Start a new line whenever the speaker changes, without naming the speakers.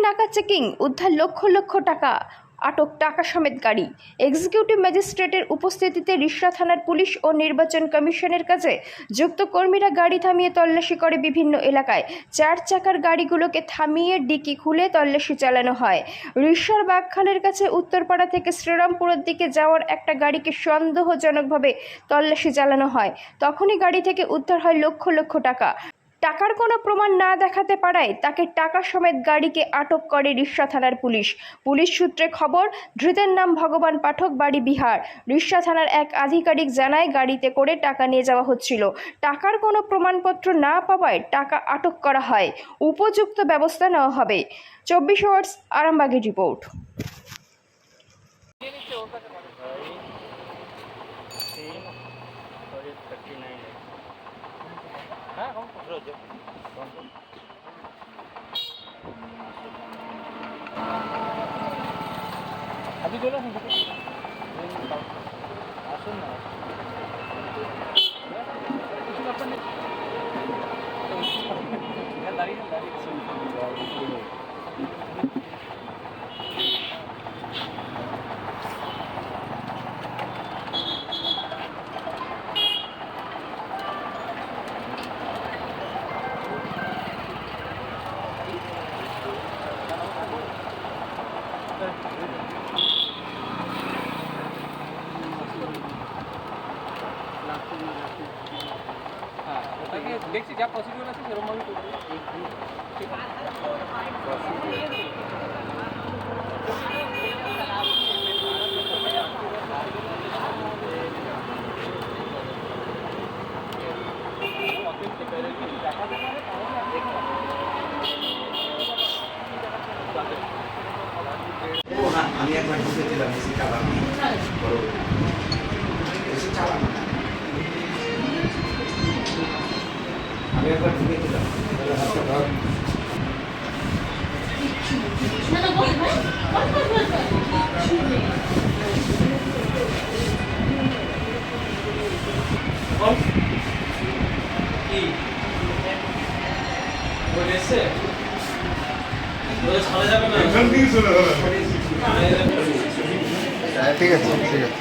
নাকা চেকিং, উদ্ধার লক্ষ লক্ষ টাকা, আটক টাকা সমেত গাড়ি। এক্সিকিউটিভ ম্যাজিস্ট্রেটের উপস্থিতিতে রিষড়া থানার পুলিশ ও নির্বাচন কমিশনের কাছে যুক্ত কর্মীরা গাড়ি থামিয়ে তল্লাশি করে বিভিন্ন এলাকায়। 4 চাকার গাড়িগুলোকে থামিয়ে ডিকি খুলে তল্লাশি চালানো হয়। রিষড়ার বাগখালের কাছে উত্তরপাড়া থেকে শ্রীরামপুরের দিকে যাওয়ার একটা গাড়িকে সন্দেহজনকভাবে তল্লাশি চালানো হয়। তখনই গাড়ি থেকে উদ্ধার হয় লক্ষ লক্ষ টাকা। টাকার কোনো প্রমাণ না দেখাতে পারায় তাকে টাকা সমেত গাড়িকে আটক করে রিষড়া থানার পুলিশ। পুলিশ সূত্রে খবর, ধৃতের নাম ভগবান পাঠক, বাড়ি বিহার। রিষড়া থানার এক আধিকারিক জানায়, গাড়িতে করে টাকা নিয়ে যাওয়া হচ্ছিল। টাকার কোনো প্রমাণপত্র না পাওয়ায় টাকা আটক করা হয়। উপযুক্ত ব্যবস্থা নেওয়া হবে। 24 আওয়ার্স আরামবাগের রিপোর্ট।
अभी चलो আসুন না দাঁড়িয়ে দেখছি যা প্রসিডিউর আছে সেরকমভাবে করবো। ঠিক আছে
আমি একবার ঢুকেছিলাম এসি চালানো আমি একবার ঢুকেছিলাম কি বলেছে ছাড়া যাবে না এখান থেকে চলে গেল। ঠিক আছে ঠিক আছে।